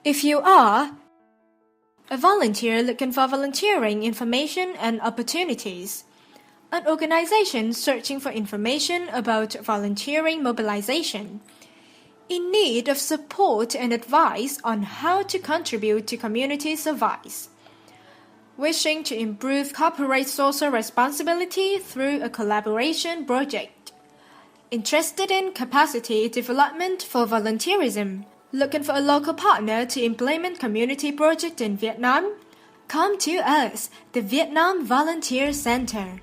If you are a volunteer looking for volunteering information and opportunities, an organization searching for information about volunteering mobilization, in need of support and advice on how to contribute to community service, wishing to improve corporate social responsibility through a collaboration project, interested in capacity development for volunteerism, looking for a local partner to implement community project in Vietnam? Come to us, the Vietnam Volunteer Center.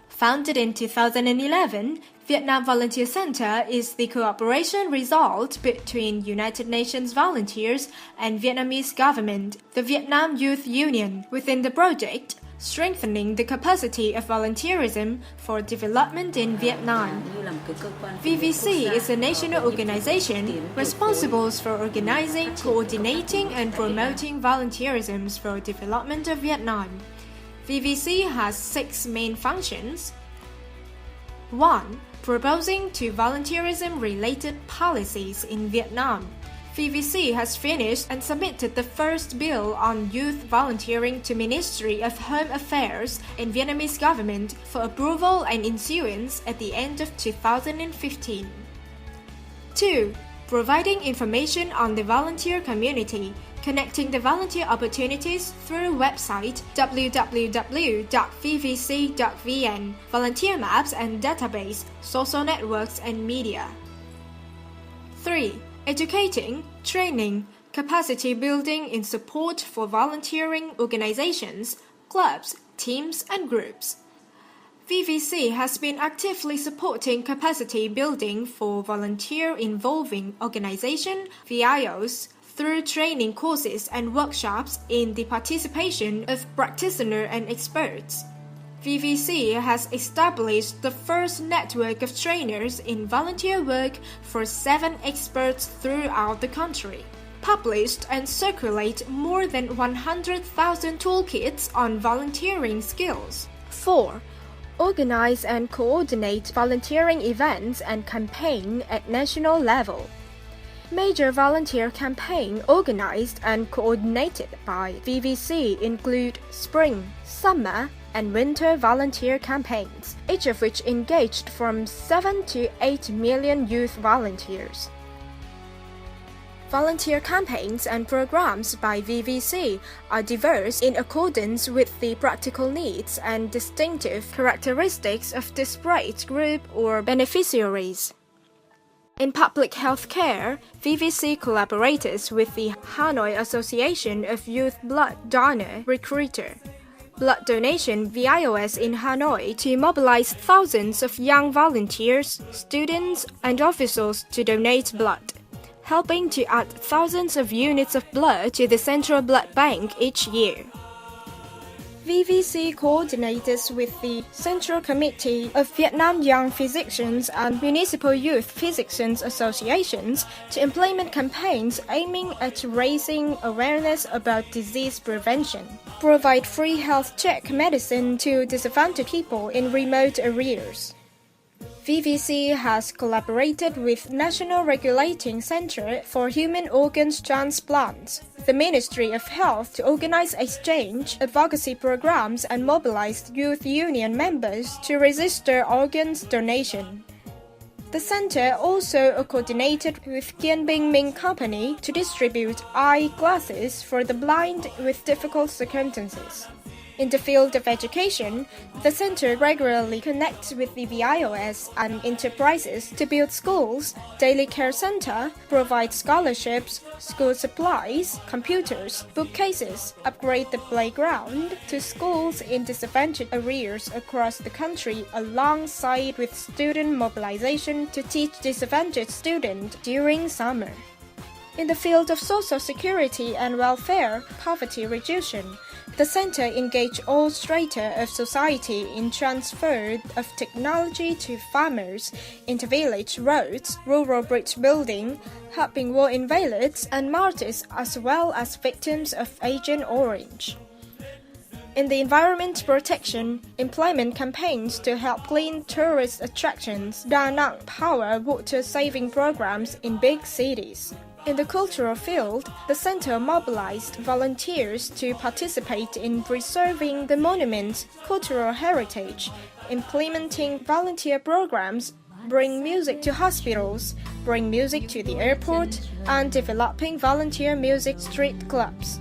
Founded in 2011, Vietnam Volunteer Center is the cooperation result between United Nations volunteers and Vietnamese government, the Vietnam Youth Union. Within the project, strengthening the capacity of volunteerism for development in Vietnam. VVC is a national organization responsible for organizing, coordinating, and promoting volunteerism for development of Vietnam. VVC has 6 main functions. 1. Proposing to volunteerism-related policies in Vietnam. VVC has finished and submitted the first bill on youth volunteering to Ministry of Home Affairs and Vietnamese government for approval and issuance at the end of 2015. 2. Providing information on the volunteer community, connecting the volunteer opportunities through website www.vvc.vn, volunteer maps and database, social networks and media. 3. Educating, training, capacity building in support for volunteering organizations, clubs, teams, and groups. VVC has been actively supporting capacity building for volunteer involving organization, VIOs, through training courses and workshops in the participation of practitioners and experts. VVC has established the first network of trainers in volunteer work for 7 experts throughout the country, published and circulate more than 100,000 toolkits on volunteering skills. 4. Organize and coordinate volunteering events and campaign at national level. Major volunteer campaigns organized and coordinated by VVC include spring, summer, and winter volunteer campaigns, each of which engaged from 7 to 8 million youth volunteers. Volunteer campaigns and programs by VVC are diverse in accordance with the practical needs and distinctive characteristics of disparate group or beneficiaries. In public health care, VVC collaborates with the Hanoi Association of Youth Blood Donor Recruiter, blood donation VIOS in Hanoi to mobilize thousands of young volunteers, students, and officials to donate blood, helping to add thousands of units of blood to the Central Blood Bank each year. VVC coordinates with the Central Committee of Vietnam Young Physicians and Municipal Youth Physicians Associations to implement campaigns aiming at raising awareness about disease prevention, provide free health check medicine to disadvantaged people in remote areas. VVC has collaborated with National Regulating Center for Human Organs Transplants, the Ministry of Health to organize exchange, advocacy programs and mobilize youth union members to register organs donation. The center also coordinated with Kiên Binh Minh Company to distribute eye glasses for the blind with difficult circumstances. In the field of education, the center regularly connects with the VIOS and enterprises to build schools, daily care center, provide scholarships, school supplies, computers, bookcases, upgrade the playground to schools in disadvantaged areas across the country alongside with student mobilization to teach disadvantaged students during summer. In the field of social security and welfare, poverty reduction, the center engaged all strata of society in transfer of technology to farmers, inter-village roads, rural bridge building, helping war invalids and martyrs as well as victims of Agent Orange. In the environment protection, employment campaigns to help clean tourist attractions, Da Nang power water-saving programs in big cities. In the cultural field, the center mobilized volunteers to participate in preserving the monument's cultural heritage, implementing volunteer programs, bring music to hospitals, bring music to the airport, and developing volunteer music street clubs.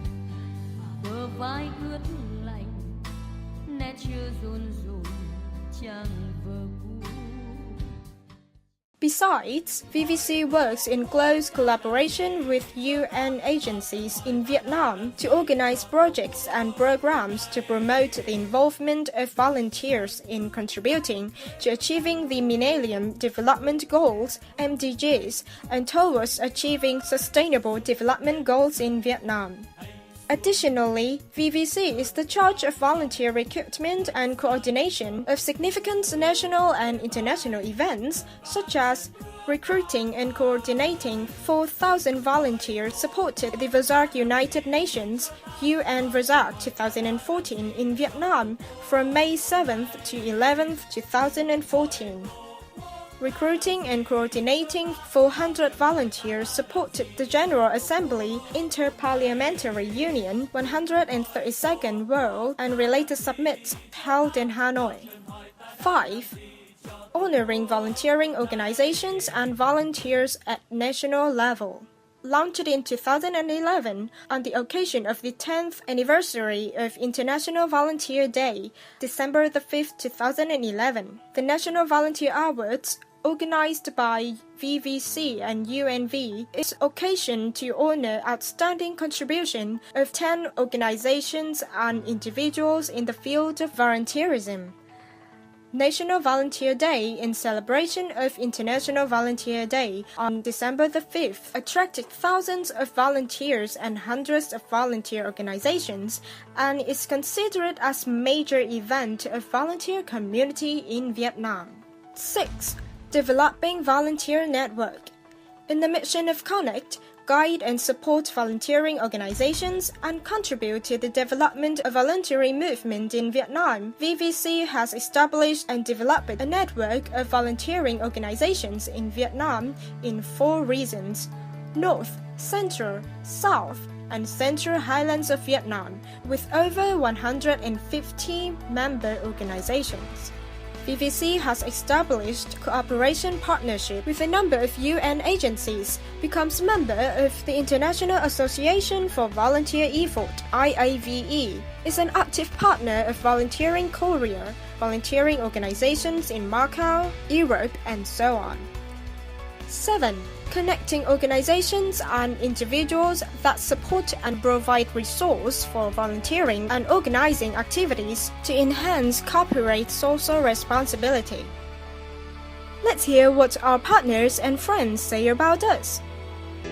Besides, VVC works in close collaboration with UN agencies in Vietnam to organize projects and programs to promote the involvement of volunteers in contributing to achieving the Millennium Development Goals (MDGs) and towards achieving Sustainable Development Goals in Vietnam. Additionally, VVC is the charge of volunteer recruitment and coordination of significant national and international events, such as recruiting and coordinating 4,000 volunteers supported the VSAC United Nations UN VSAC 2014 in Vietnam from May 7th to 11th, 2014. Recruiting and coordinating 400 volunteers supported the General Assembly Inter-Parliamentary Union 132nd World and related summits held in Hanoi. 5. Honoring volunteering organizations and volunteers at national level. Launched in 2011 on the occasion of the 10th anniversary of International Volunteer Day, December 5, 2011, the National Volunteer Awards, organized by VVC and UNV, is occasion to honor outstanding contribution of 10 organizations and individuals in the field of volunteerism. National Volunteer Day in celebration of International Volunteer Day on December 5th attracted thousands of volunteers and hundreds of volunteer organizations and is considered as major event of volunteer community in Vietnam. 6. Developing volunteer network. In the mission of connect, guide and support volunteering organizations and contribute to the development of volunteering movement in Vietnam, VVC has established and developed a network of volunteering organizations in Vietnam in 4 regions: North, Central, South, and Central Highlands of Vietnam, with over 150 member organizations. VVC has established cooperation partnership with a number of UN agencies, becomes member of the International Association for Volunteer Effort (IAVE), is an active partner of Volunteering Korea, volunteering organizations in Macau, Europe, and so on. 7. Connecting organizations and individuals that support and provide resource for volunteering and organizing activities to enhance corporate social responsibility. Let's hear what our partners and friends say about us.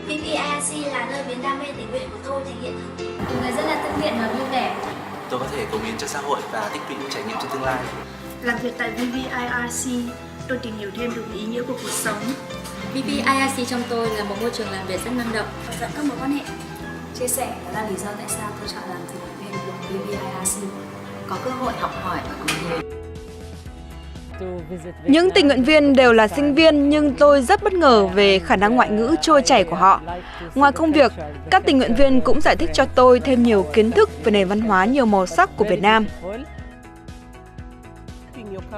VVIC là nơi biến đam mê tình nguyện của tôi thành hiện thực. Người rất là thân thiện và vui vẻ. Tôi có thể cống hiến cho xã hội và tích lũy trải nghiệm cho tương lai. Làm việc tại VVIC, tôi tìm hiểu thêm được ý nghĩa của cuộc sống. VVIC trong tôi là một môi trường làm việc rất năng động, mở rộng các mối quan hệ. Chia sẻ đó là lý do tại sao tôi chọn làm tình nguyện viên của VVIC. Có cơ hội học hỏi và cùng hiểu. Những tình nguyện viên đều là sinh viên nhưng tôi rất bất ngờ về khả năng ngoại ngữ trôi chảy của họ. Ngoài công việc, các tình nguyện viên cũng giải thích cho tôi thêm nhiều kiến thức về nền văn hóa nhiều màu sắc của Việt Nam.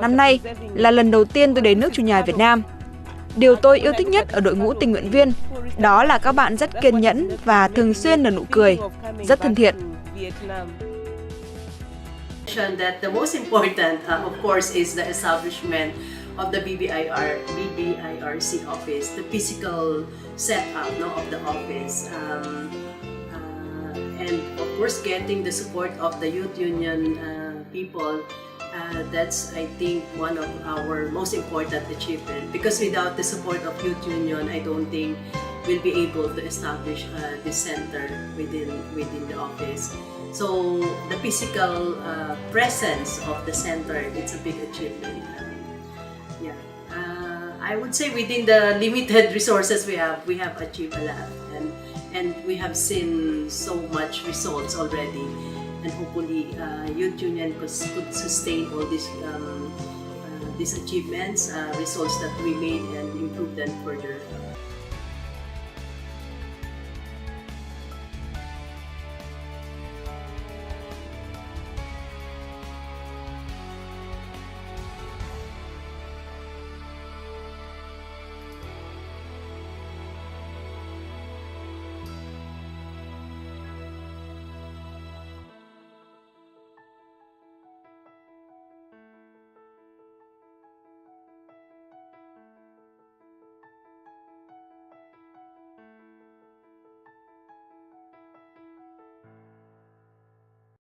Năm nay là lần đầu tiên tôi đến nước chủ nhà Việt Nam. Điều tôi yêu thích nhất ở đội ngũ tình nguyện viên đó là các bạn rất kiên nhẫn và thường xuyên nở nụ cười, rất thân thiện. That the most important, of course, is the establishment of the BBIRC office, the physical setup of the office, and of course getting the support of the youth union people. That's, I think, one of our most important achievements, because without the support of youth union, I don't think we'll be able to establish this center within the office. So the physical presence of the center, it's a big achievement. I would say within the limited resources we have achieved a lot, and we have seen so much results already. And hopefully, youth union could sustain all these achievements, results that we made, and improve them further.